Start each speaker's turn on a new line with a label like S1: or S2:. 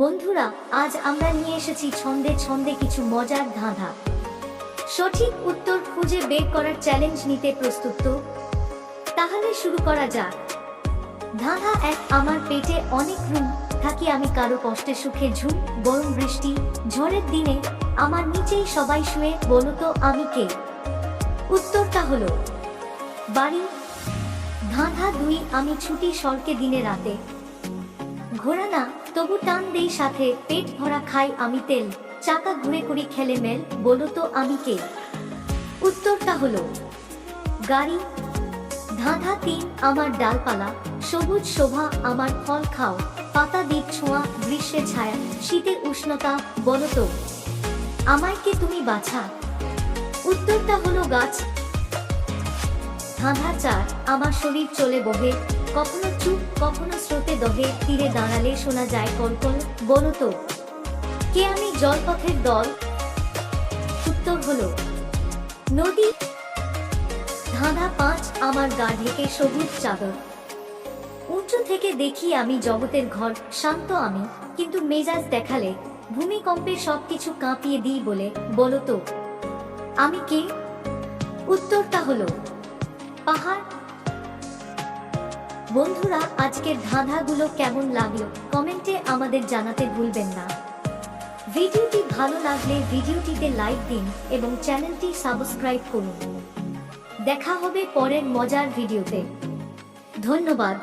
S1: বন্ধুরা, আজ আমরা নিয়ে এসেছি ছন্দে ছন্দে কিছু মজার ধাঁধা। সঠিক উত্তর খুঁজে বের করার চ্যালেঞ্জ নিতে প্রস্তুত তো? তাহলে শুরু করা যাক। ধাঁধা এক। আমার পেটে অনেক রুম, থাকি আমি কারো কষ্টে সুখে ঝুম, গরম বৃষ্টি ঝড়ের দিনে আমার নিচেই সবাই শুয়ে, বলো তো আমি কে? উত্তরটা হলো বাড়ি। ধাঁধা দুই। আমি ছুটি সরকে দিনে রাতে, ঘোরা না তবু টান দেই সাথে, পেট ভরা খাই আমি তেল, চাকা ঘুরে করি খেলে মেল, বলো তো আমি কে? উত্তরটা হলো গাড়ি। ধাঁধা তিন। আমার ডালপালা, সবুজ শোভা আমার ফল খাও, পাতা দ্বীপ ছোঁয়া গ্রীষ্মে ছায়া, শীতের উষ্ণতা, বলো তো আমায় কে তুমি বাছা? উত্তরটা হলো গাছ। ধাঁধা চার। আমার শরীর চলে বহে, কখনো চুপ কখনো স্রোতে দহে, তীরে দাঁড়ালে শোনা যায় কলকল, বলো তো কে আমি? জলপথের দল। উত্তর হলো নদী। ধাঁধা পাঁচ। আমার গা ঢেকে সবুজ চাদর, উঁচু থেকে দেখি আমি জগতের ঘর, শান্ত আমি কিন্তু মেজাজ দেখালে ভূমিকম্পে সবকিছু কাঁপিয়ে দিই বলে, বলো তো আমি কে? উত্তরটা হলো পাহাড়। বন্ধুরা, আজকের ধাঁধাগুলো কেমন লাগলো কমেন্টে আমাদের জানাতে ভুলবেন না। ভিডিওটি ভালো লাগলে ভিডিওটিতে লাইক দিন এবং চ্যানেলটি সাবস্ক্রাইব করুন। দেখা হবে পরের মজার ভিডিওতে। ধন্যবাদ।